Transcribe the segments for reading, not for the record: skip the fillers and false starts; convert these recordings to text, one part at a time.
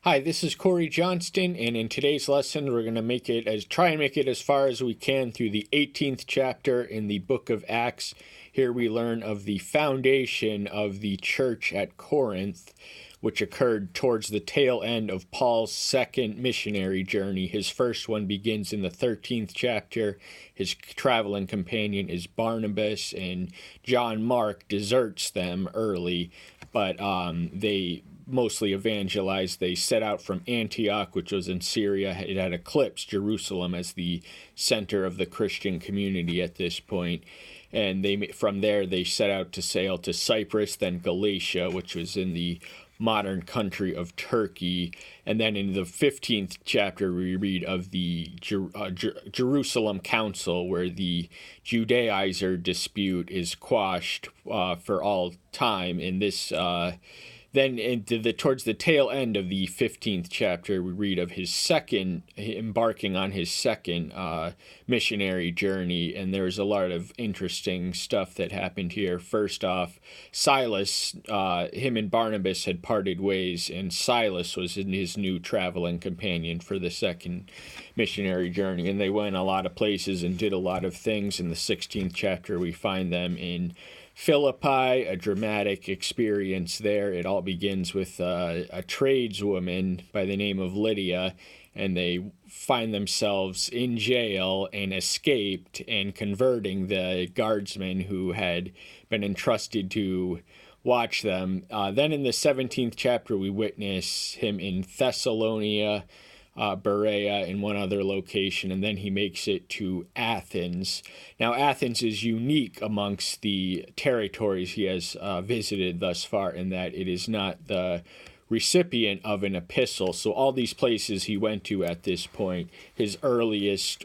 Hi, this is Corey Johnston, and in today's lesson, we're going to try and make it as far as we can through the 18th chapter in the book of Acts. Here we learn of the foundation of the church at Corinth, which occurred towards the tail end of Paul's second missionary journey. His first one begins in the 13th chapter. His traveling companion is Barnabas, and John Mark deserts them early, but they mostly evangelized. They set out from Antioch, which was in Syria. It had eclipsed Jerusalem as the center of the Christian community at this point. And from there, they set out to sail to Cyprus, then Galatia, which was in the modern country of Turkey. And then in the 15th chapter, we read of the Jerusalem Council, where the Judaizer dispute is quashed for all time. In this Then towards the tail end of the 15th chapter, we read of embarking on his second missionary journey, and there's a lot of interesting stuff that happened here. First off, Silas, him and Barnabas had parted ways, and Silas was his new traveling companion for the second missionary journey, and they went a lot of places and did a lot of things. In the 16th chapter, we find them in Philippi, a dramatic experience there. It all begins with a tradeswoman by the name of Lydia, and they find themselves in jail and escaped and converting the guardsmen who had been entrusted to watch them. Then in the 17th chapter, we witness him in Thessalonica, Berea, in one other location, and then he makes it to Athens. Now, Athens is unique amongst the territories he has visited thus far in that it is not the recipient of an epistle. So all these places he went to at this point, his earliest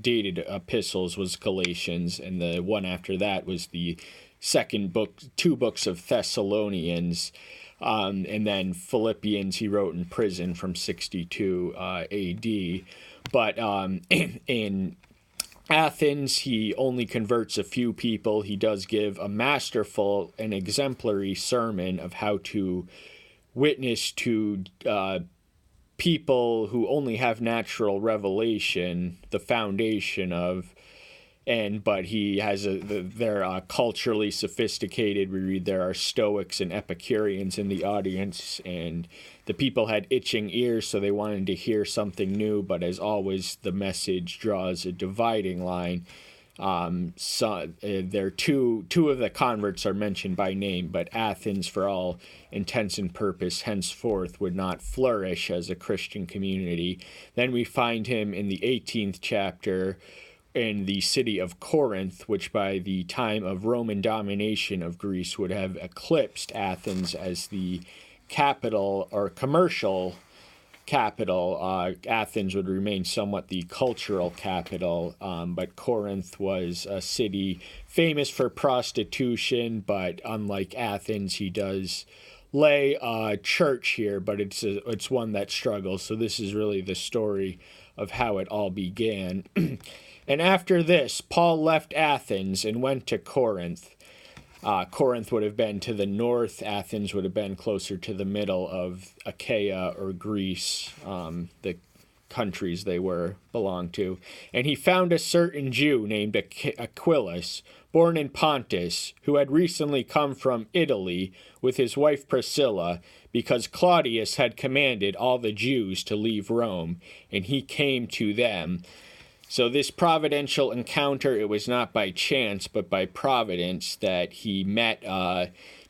dated epistles was Galatians, and the one after that was the second book, two books of Thessalonians. And then Philippians he wrote in prison from 62 AD. But in Athens, he only converts a few people. He does give a masterful and exemplary sermon of how to witness to people who only have natural revelation, the foundation of. But he has they're culturally sophisticated. We read there are Stoics and Epicureans in the audience, and the people had itching ears, so they wanted to hear something new. But as always, the message draws a dividing line. There two of the converts are mentioned by name, but Athens, for all intents and purpose, henceforth would not flourish as a Christian community. Then we find him in the 18th chapter in the city of Corinth, which by the time of Roman domination of Greece would have eclipsed Athens as the capital or commercial capital. Athens would remain somewhat the cultural capital, but Corinth was a city famous for prostitution, but unlike Athens, he does lay a church here, but it's one that struggles. So this is really the story of how it all began. And after this, Paul left Athens and went to Corinth. Corinth would have been to the north. Athens would have been closer to the middle of Achaia or Greece, the countries they belonged to. And he found a certain Jew named Aquilus, born in Pontus, who had recently come from Italy with his wife Priscilla, because Claudius had commanded all the Jews to leave Rome, and he came to them. So this providential encounter, it was not by chance, but by providence that he met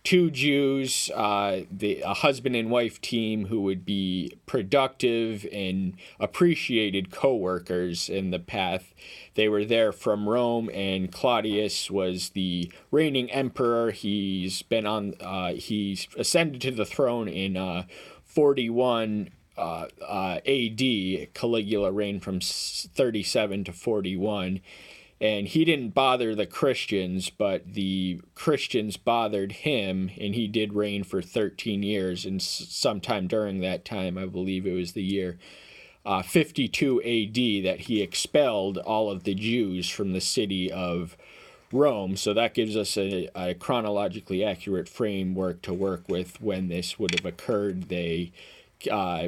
two Jews, a husband and wife team who would be productive and appreciated co-workers in the path. They were there from Rome, and Claudius was the reigning emperor. He's ascended to the throne in 41 AD. Caligula reigned from 37 to 41, and he didn't bother the Christians, but the Christians bothered him, and he did reign for 13 years, and sometime during that time, I believe it was the year 52 AD, that he expelled all of the Jews from the city of Rome. So that gives us a chronologically accurate framework to work with when this would have occurred. They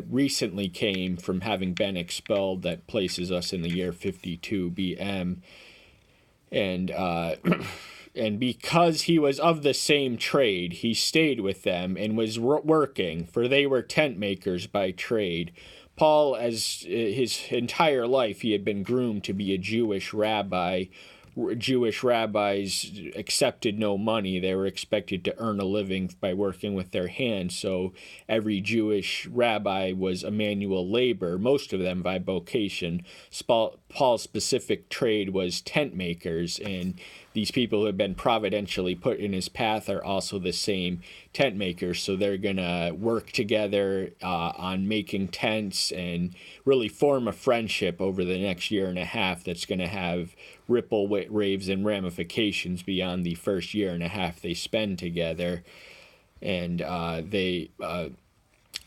recently came from having been expelled, that places us in the year 52 BM. And and because he was of the same trade, he stayed with them and was working, for they were tent makers by trade. Paul, as his entire life, he had been groomed to be a Jewish rabbi. Jewish rabbis accepted no money. They were expected to earn a living by working with their hands. So every Jewish rabbi was a manual labor, most of them by vocation. Paul's specific trade was tent makers, and these people who have been providentially put in his path are also the same tent makers. So they're going to work together on making tents and really form a friendship over the next year and a half that's going to have ripple waves and ramifications beyond the first year and a half they spend together. And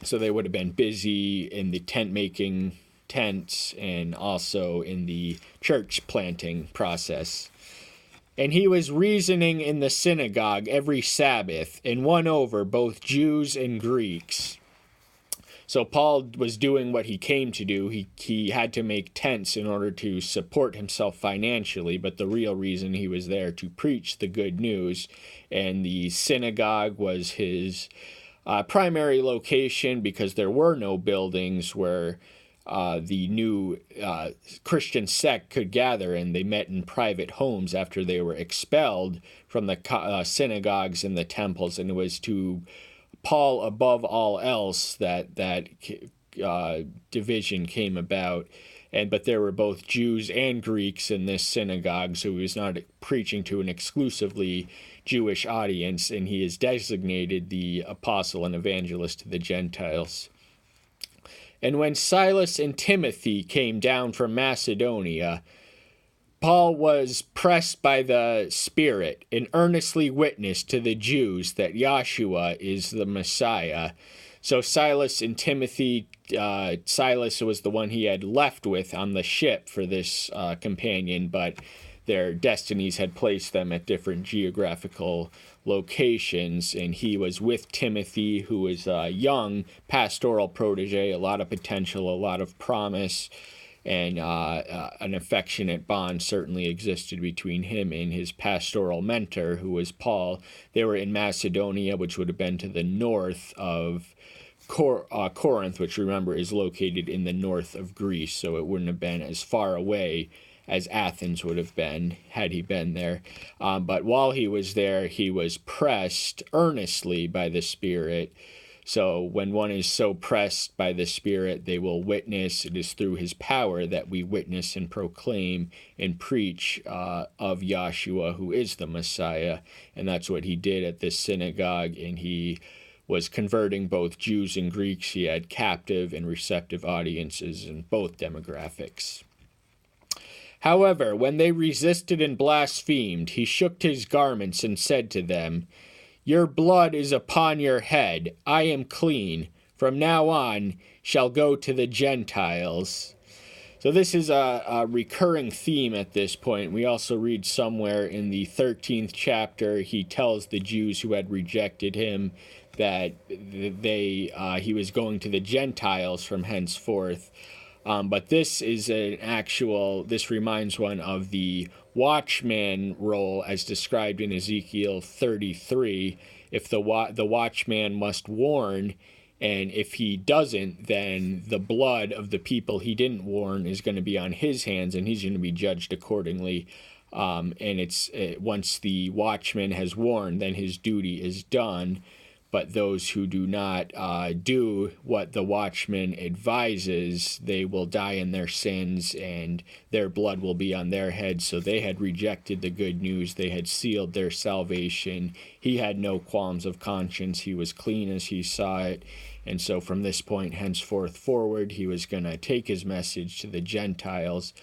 so they would have been busy in the tent making tents and also in the church planting process. And he was reasoning in the synagogue every Sabbath, and won over both Jews and Greeks. So Paul was doing what he came to do. He had to make tents in order to support himself financially, but the real reason he was there to preach the good news. And the synagogue was his primary location, because there were no buildings where the new Christian sect could gather, and they met in private homes after they were expelled from the synagogues and the temples. And it was to Paul, above all else, that division came about. But there were both Jews and Greeks in this synagogue, so he was not preaching to an exclusively Jewish audience, and he is designated the apostle and evangelist to the Gentiles. And when Silas and Timothy came down from Macedonia, Paul was pressed by the Spirit and earnestly witnessed to the Jews that Yahshua is the Messiah. So Silas and Timothy, Silas was the one he had left with on the ship for this companion, but their destinies had placed them at different geographical locations, and he was with Timothy, who was a young pastoral protege, a lot of potential, a lot of promise, and an affectionate bond certainly existed between him and his pastoral mentor, who was Paul. They were in Macedonia, which would have been to the north of Corinth, which, remember, is located in the north of Greece, so it wouldn't have been as far away as Athens would have been had he been there. But while he was there, he was pressed earnestly by the Spirit. So when one is so pressed by the Spirit, they will witness. It is through his power that we witness and proclaim and preach of Yahshua, who is the Messiah. And that's what he did at this synagogue, and he was converting both Jews and Greeks. He had captive and receptive audiences in both demographics. However, when they resisted and blasphemed, he shook his garments and said to them, "Your blood is upon your head. I am clean. From now on shall go to the Gentiles." So this is a recurring theme at this point. We also read somewhere in the 13th chapter, he tells the Jews who had rejected him that he was going to the Gentiles from henceforth. But this is this reminds one of the watchman role as described in Ezekiel 33. If the watchman must warn, and if he doesn't, then the blood of the people he didn't warn is going to be on his hands, and he's going to be judged accordingly. And once the watchman has warned, then his duty is done. But those who do not do what the watchman advises, they will die in their sins, and their blood will be on their heads. So they had rejected the good news. They had sealed their salvation. He had no qualms of conscience. He was clean as he saw it. And so from this point henceforth forward, he was going to take his message to the Gentiles,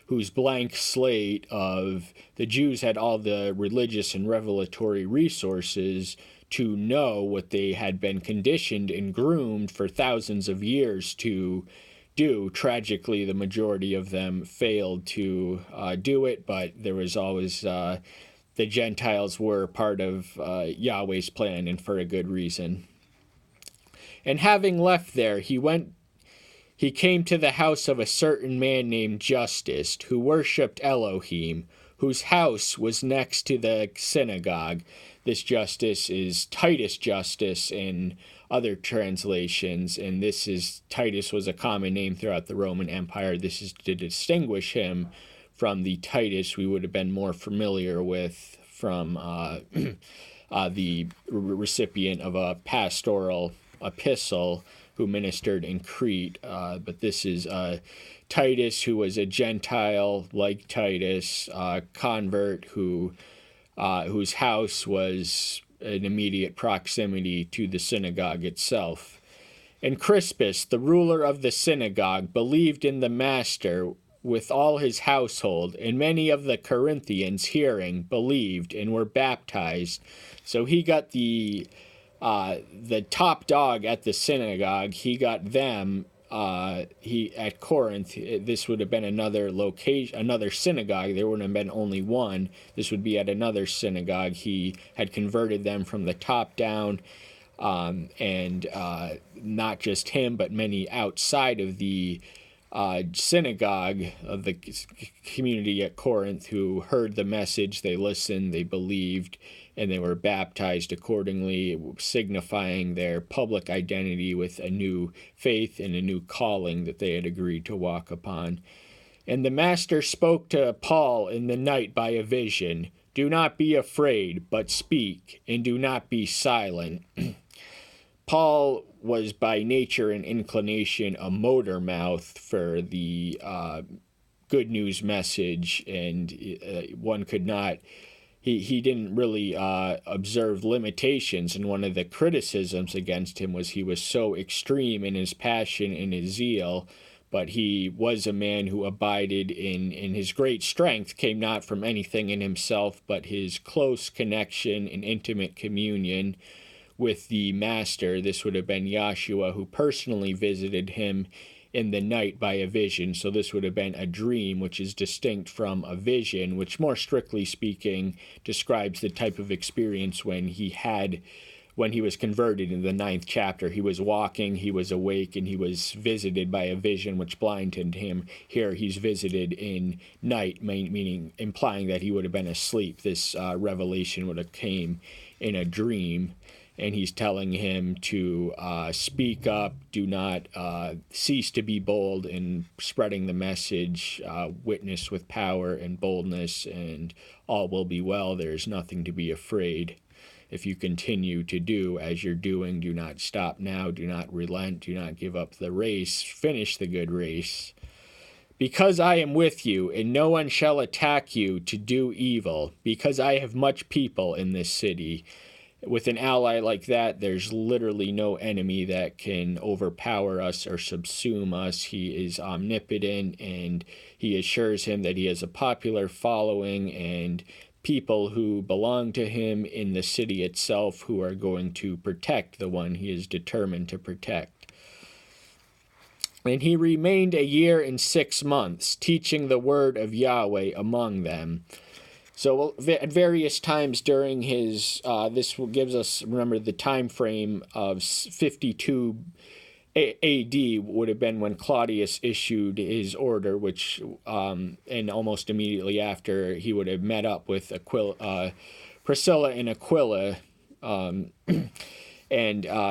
whose blank slate of the Jews had all the religious and revelatory resources to know what they had been conditioned and groomed for thousands of years to do. Tragically, the majority of them failed to do it, but there was always the Gentiles were part of Yahweh's plan, and for a good reason. And having left there, he came to the house of a certain man named Justus, who worshipped Elohim, whose house was next to the synagogue. This Justus is Titus Justus in other translations, and Titus was a common name throughout the Roman Empire. This is to distinguish him from the Titus we would have been more familiar with from the recipient of a pastoral epistle who ministered in Crete. But this is Titus, who was a Gentile like Titus, convert whose house was in immediate proximity to the synagogue itself. And Crispus, the ruler of the synagogue, believed in the master with all his household, and many of the Corinthians, hearing, believed and were baptized. So he got the top dog at the synagogue. He got them. At Corinth, this would have been another location, another synagogue. There wouldn't have been only one. This would be at another synagogue. He had converted them from the top down, and not just him, but many outside of the synagogue of the community at Corinth who heard the message. They listened, they believed, and they were baptized accordingly, signifying their public identity with a new faith and a new calling that they had agreed to walk upon. And the master spoke to Paul in the night by a vision, "Do not be afraid, but speak, and do not be silent." Paul was by nature and inclination a motor mouth for the good news message, and one could not... He didn't really observe limitations, and one of the criticisms against him was he was so extreme in his passion and his zeal, but he was a man who abided in his great strength, came not from anything in himself, but his close connection and intimate communion with the master. This would have been Yahshua, who personally visited him in the night by a vision. So this would have been a dream, which is distinct from a vision, which more strictly speaking describes the type of experience when he was converted in the 9th chapter. He was walking, he was awake, and he was visited by a vision which blinded him. Here he's visited in night, meaning implying that he would have been asleep. This revelation would have came in a dream. And he's telling him to speak up, do not cease to be bold in spreading the message, witness with power and boldness, and all will be well. There is nothing to be afraid. If you continue to do as you're doing, do not stop now, do not relent, do not give up the race, finish the good race. Because I am with you, and no one shall attack you to do evil, because I have much people in this city. With an ally like that, there's literally no enemy that can overpower us or subsume us. He is omnipotent, and he assures him that he has a popular following and people who belong to him in the city itself who are going to protect the one he is determined to protect. And he remained 1 year and 6 months, teaching the word of Yahweh among them. So at various times during his, this gives us, remember, the time frame of 52 A.D. would have been when Claudius issued his order, which, and almost immediately after, he would have met up with Priscilla and Aquila.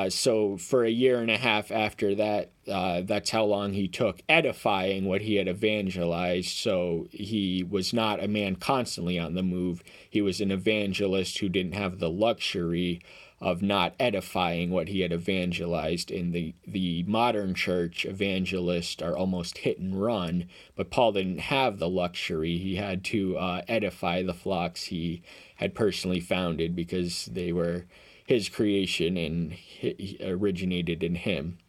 So for 1.5 years after that, that's how long he took edifying what he had evangelized. So he was not a man constantly on the move. He was an evangelist who didn't have the luxury of not edifying what he had evangelized. In the modern church, evangelists are almost hit and run, but Paul didn't have the luxury. He had to edify the flocks he had personally founded because they were his creation and originated in him.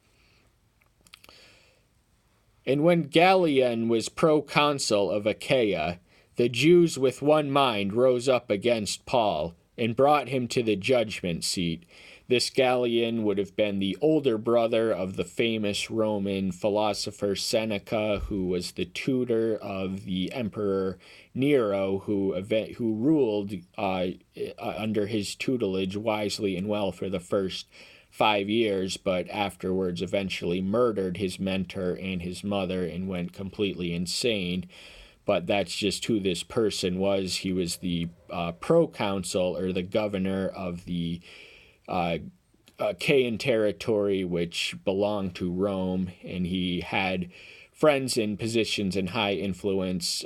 And when Gallien was proconsul of Achaia, the Jews with one mind rose up against Paul and brought him to the judgment seat. This Gallien would have been the older brother of the famous Roman philosopher Seneca, who was the tutor of the Emperor Nero, who ruled under his tutelage wisely and well for the first 5 years, but afterwards eventually murdered his mentor and his mother and went completely insane. But that's just who this person was. He was the proconsul, or the governor of the Achaean territory, which belonged to Rome, and he had friends in positions in high influence.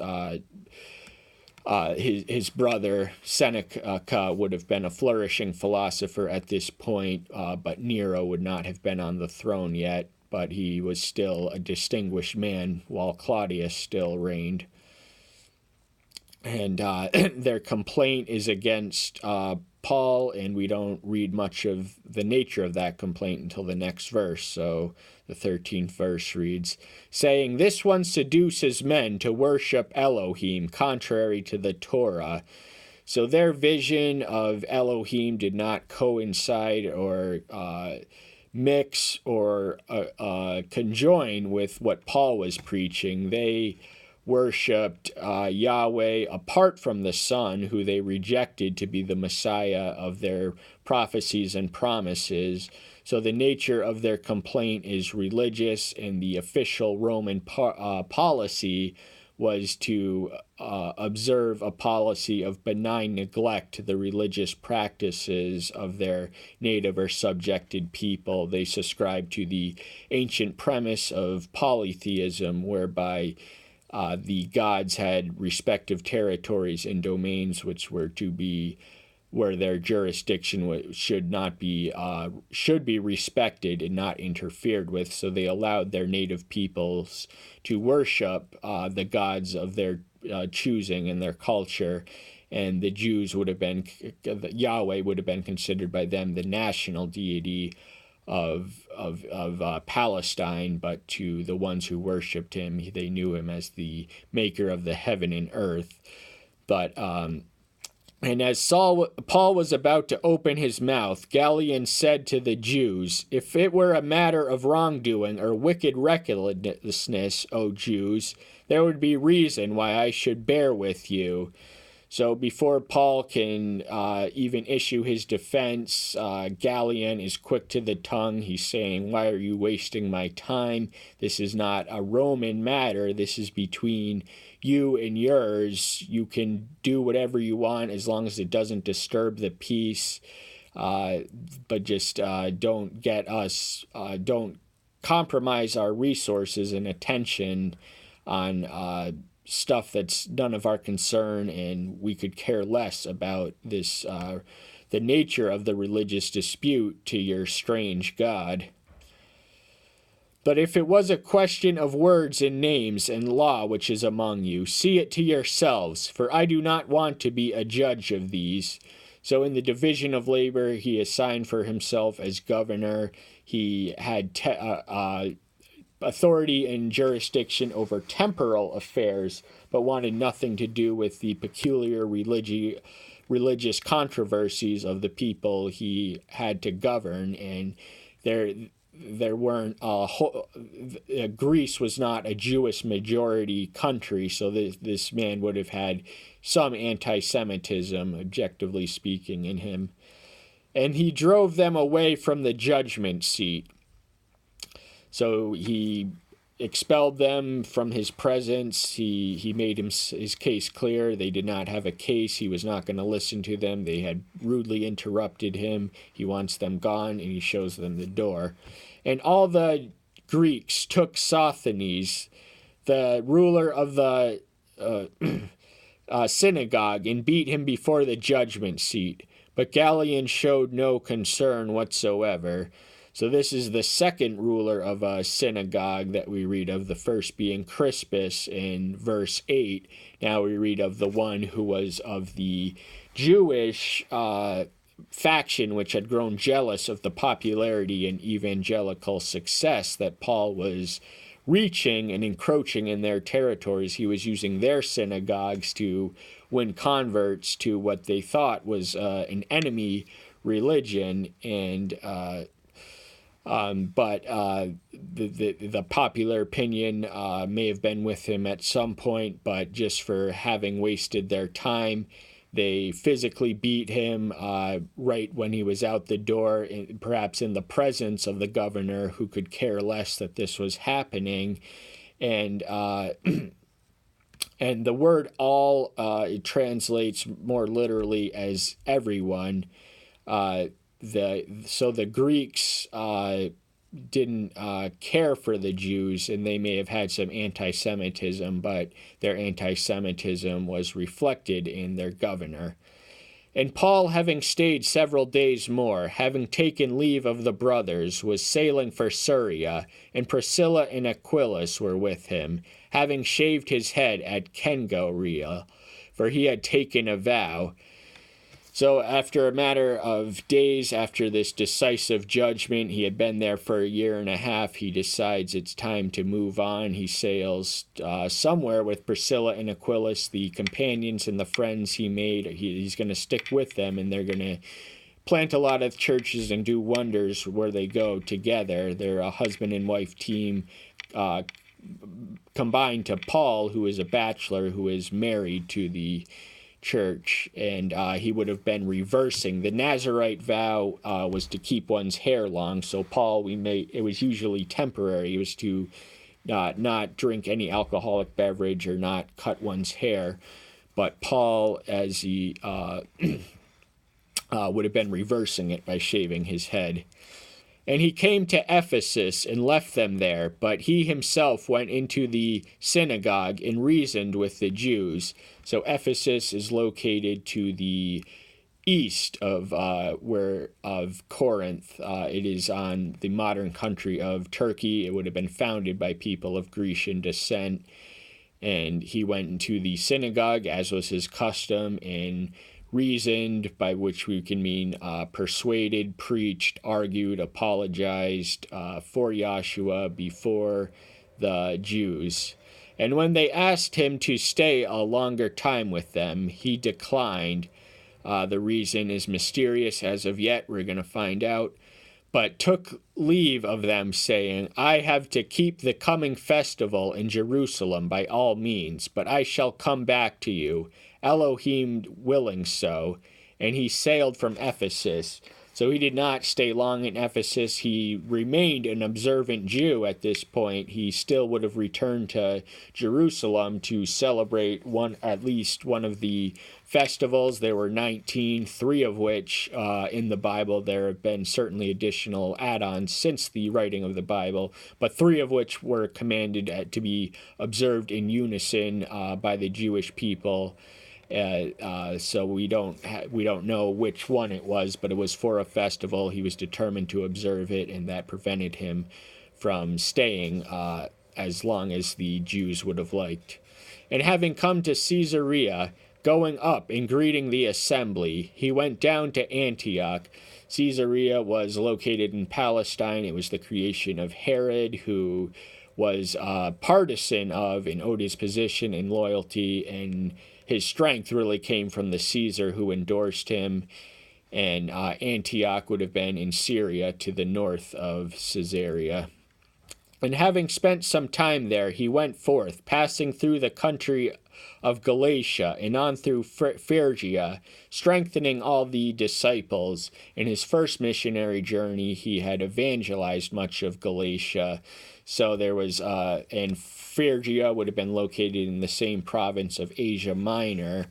His brother Seneca would have been a flourishing philosopher at this point, but Nero would not have been on the throne yet, but he was still a distinguished man while Claudius still reigned. And their complaint is against Paul, and we don't read much of the nature of that complaint until the next verse. So the 13th verse reads, saying, "This one seduces men to worship Elohim, contrary to the Torah." So their vision of Elohim did not coincide or mix or conjoin with what Paul was preaching. They worshipped Yahweh apart from the Son, who they rejected to be the Messiah of their prophecies and promises. So the nature of their complaint is religious, and the official Roman policy was to observe a policy of benign neglect to the religious practices of their native or subjected people. They subscribed to the ancient premise of polytheism, whereby the gods had respective territories and domains which were to be where their jurisdiction should be respected and not interfered with. So they allowed their native peoples to worship the gods of their choosing and their culture. And the Jews would have been, Yahweh would have been considered by them the national deity of Palestine, but to the ones who worshipped him, they knew him as the maker of the heaven and earth. But and as Paul was about to open his mouth, Gallien said to the Jews, "If it were a matter of wrongdoing or wicked recklessness, O Jews, there would be reason why I should bear with you." So before Paul can even issue his defense, Gallien is quick to the tongue. He's saying, "Why are you wasting my time? This is not a Roman matter. This is between you and yours. You can do whatever you want as long as it doesn't disturb the peace. But just don't compromise our resources and attention on stuff that's none of our concern, and we could care less about this, the nature of the religious dispute to your strange God. But if it was a question of words and names and law which is among you, see it to yourselves, for I do not want to be a judge of these." So in the division of labor, he assigned for himself as governor. He had authority and jurisdiction over temporal affairs, but wanted nothing to do with the peculiar religious controversies of the people he had to govern. And there weren't Greece was not a Jewish majority country, so this man would have had some anti-Semitism, objectively speaking, in him. And he drove them away from the judgment seat. So he expelled them from his presence. He made his case clear. They did not have a case. He was not going to listen to them. They had rudely interrupted him. He wants them gone, and he shows them the door. And all the Greeks took Sosthenes, the ruler of the synagogue, and beat him before the judgment seat. But Gallien showed no concern whatsoever. So this is the second ruler of a synagogue that we read of, the first being Crispus in verse 8. Now we read of the one who was of the Jewish faction, which had grown jealous of the popularity and evangelical success that Paul was reaching and encroaching in their territories. He was using their synagogues to win converts to what they thought was an enemy religion, and but the popular opinion may have been with him at some point, but just for having wasted their time, They physically beat him right when he was out the door, perhaps in the presence of the governor, who could care less that this was happening. And and the word all, it translates more literally as everyone. So the Greeks didn't care for the Jews, and they may have had some anti-Semitism, but their anti-Semitism was reflected in their governor. And Paul, having stayed several days more, having taken leave of the brothers, was sailing for Syria, and Priscilla and Aquilus were with him, having shaved his head at Kengorea, for he had taken a vow. So after a matter of days after this decisive judgment, he had been there for a year and a half, he decides it's time to move on. He sails somewhere with Priscilla and Aquilus, the companions and the friends he made. He's going to stick with them, and they're going to plant a lot of churches and do wonders where they go together. They're a husband and wife team combined to Paul, who is a bachelor, who is married to the church, and he would have been reversing. The Nazirite vow was to keep one's hair long, so Paul, it was usually temporary. It was to not drink any alcoholic beverage or not cut one's hair. But Paul, as he would have been reversing it by shaving his head. And he came to Ephesus and left them there, but he himself went into the synagogue and reasoned with the Jews. So Ephesus is located to the east of Corinth. It is on the modern country of Turkey. It would have been founded by people of Grecian descent. And he went into the synagogue, as was his custom, and reasoned, by which we can mean persuaded, preached, argued, apologized for Yahshua before the Jews. And when they asked him to stay a longer time with them, he declined. The reason is mysterious as of yet. We're going to find out. But took leave of them, saying, I have to keep the coming festival in Jerusalem by all means, but I shall come back to you, Elohim willing so. And he sailed from Ephesus. So he did not stay long in Ephesus. He remained an observant Jew at this point. He still would have returned to Jerusalem to celebrate at least one of the festivals. There were 19, 3 of which in the Bible. There have been certainly additional add-ons since the writing of the Bible, but 3 of which were commanded to be observed in unison by the Jewish people. So we don't know which one it was, but it was for a festival. He was determined to observe it, and that prevented him from staying as long as the Jews would have liked. And having come to Caesarea, going up and greeting the assembly, he went down to Antioch. Caesarea was located in Palestine. It was the creation of Herod, who was partisan of and owed his position and loyalty, and his strength really came from the Caesar who endorsed him. And Antioch would have been in Syria to the north of Caesarea. And having spent some time there, he went forth, passing through the country of Galatia and on through Phrygia, strengthening all the disciples. In his first missionary journey, he had evangelized much of Galatia. So there was, and Phrygia would have been located in the same province of Asia Minor.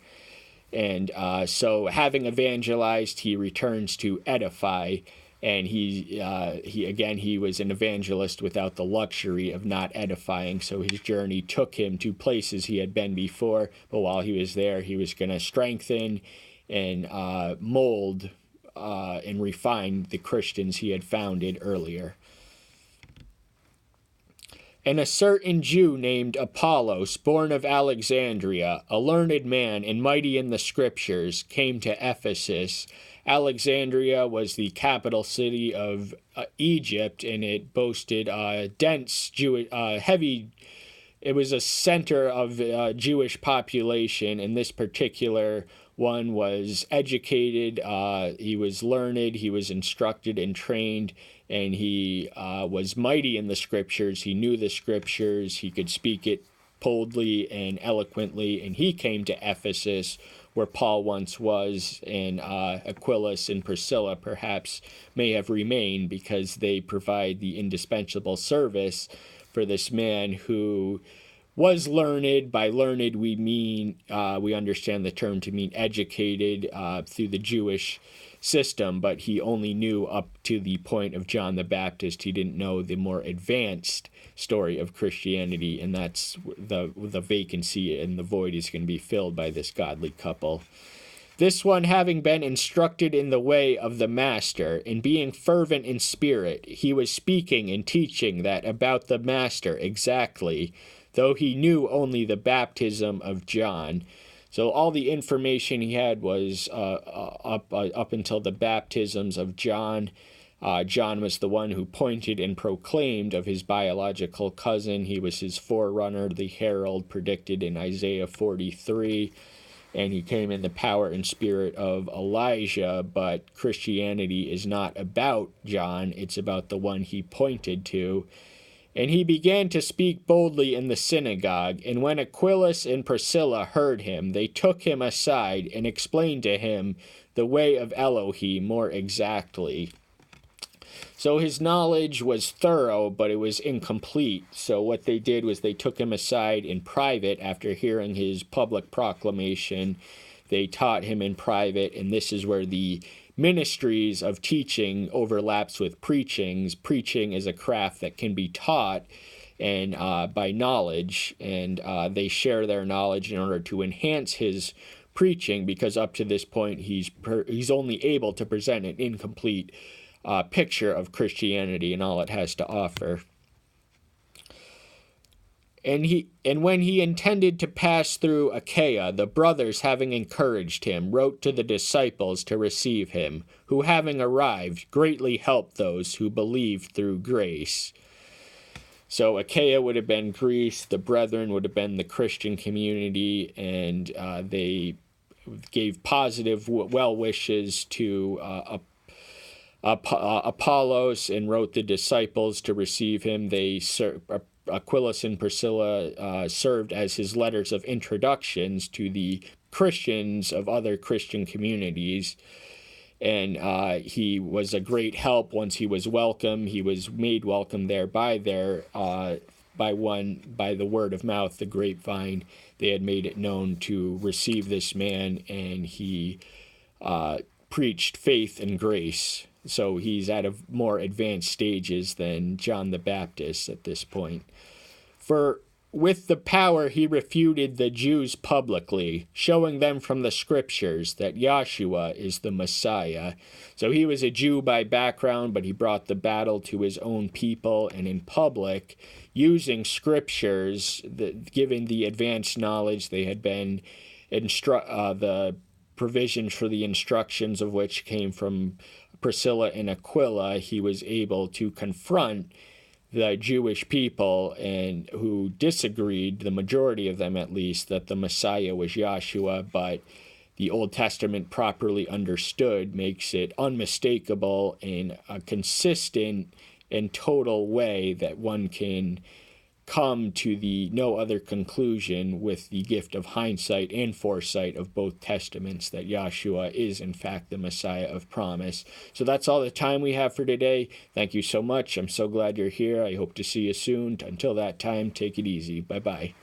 And so having evangelized, he returns to edify. And he was an evangelist without the luxury of not edifying. So his journey took him to places he had been before. But while he was there, he was going to strengthen and mold and refine the Christians he had founded earlier. And a certain Jew named Apollos, born of Alexandria, a learned man and mighty in the Scriptures, came to Ephesus. Alexandria was the capital city of Egypt, and it boasted dense heavy. It was a center of Jewish population, and this particular one was educated. He was learned. He was instructed and trained, and he was mighty in the Scriptures. He knew the Scriptures. He could speak it boldly and eloquently, and he came to Ephesus, where Paul once was, and Aquilus and Priscilla perhaps may have remained because they provide the indispensable service for this man who was learned. By learned, we mean, we understand the term to mean educated through the Jewish system, but he only knew up to the point of John the Baptist. He didn't know the more advanced story of Christianity, and that's the vacancy, and the void is going to be filled by this godly couple. This one, having been instructed in the way of the Master, and being fervent in spirit, he was speaking and teaching that about the Master exactly, though he knew only the baptism of John. So all the information he had was up until the baptisms of John. John was the one who pointed and proclaimed of his biological cousin. He was his forerunner, the herald predicted in Isaiah 43. And he came in the power and spirit of Elijah, but Christianity is not about John, it's about the one he pointed to. And he began to speak boldly in the synagogue, and when Aquilus and Priscilla heard him, they took him aside and explained to him the way of Elohim more exactly. So his knowledge was thorough, but it was incomplete. So what they did was they took him aside in private after hearing his public proclamation. They taught him in private, and this is where the ministries of teaching overlaps with preachings. Preaching is a craft that can be taught and by knowledge, and they share their knowledge in order to enhance his preaching, because up to this point he's only able to present an incomplete picture of Christianity and all it has to offer. And when he intended to pass through Achaia, the brothers, having encouraged him, wrote to the disciples to receive him, who, having arrived, greatly helped those who believed through grace. So Achaia would have been Greece, the brethren would have been the Christian community, and they gave positive well wishes to Apollos and wrote the disciples to receive him. Aquilus and Priscilla served as his letters of introductions to the Christians of other Christian communities, and he was a great help once he was welcome. He was made welcome there by the word of mouth, the grapevine. They had made it known to receive this man, and he preached faith and grace. So he's at a more advanced stages than John the Baptist at this point. For with the power he refuted the Jews publicly, showing them from the scriptures that Yahshua is the Messiah. So he was a Jew by background, but he brought the battle to his own people, and in public, using scriptures, given the advanced knowledge they had been the provisions for the instructions of which came from Priscilla and Aquila, he was able to confront the Jewish people and who disagreed, the majority of them at least, that the Messiah was Yahshua, but the Old Testament properly understood makes it unmistakable in a consistent and total way that one can come to the no other conclusion with the gift of hindsight and foresight of both testaments that Yahshua is in fact the Messiah of promise. So that's all the time we have for today. Thank you so much. I'm so glad you're here. I hope to see you soon. Until that time, take it easy. Bye-bye.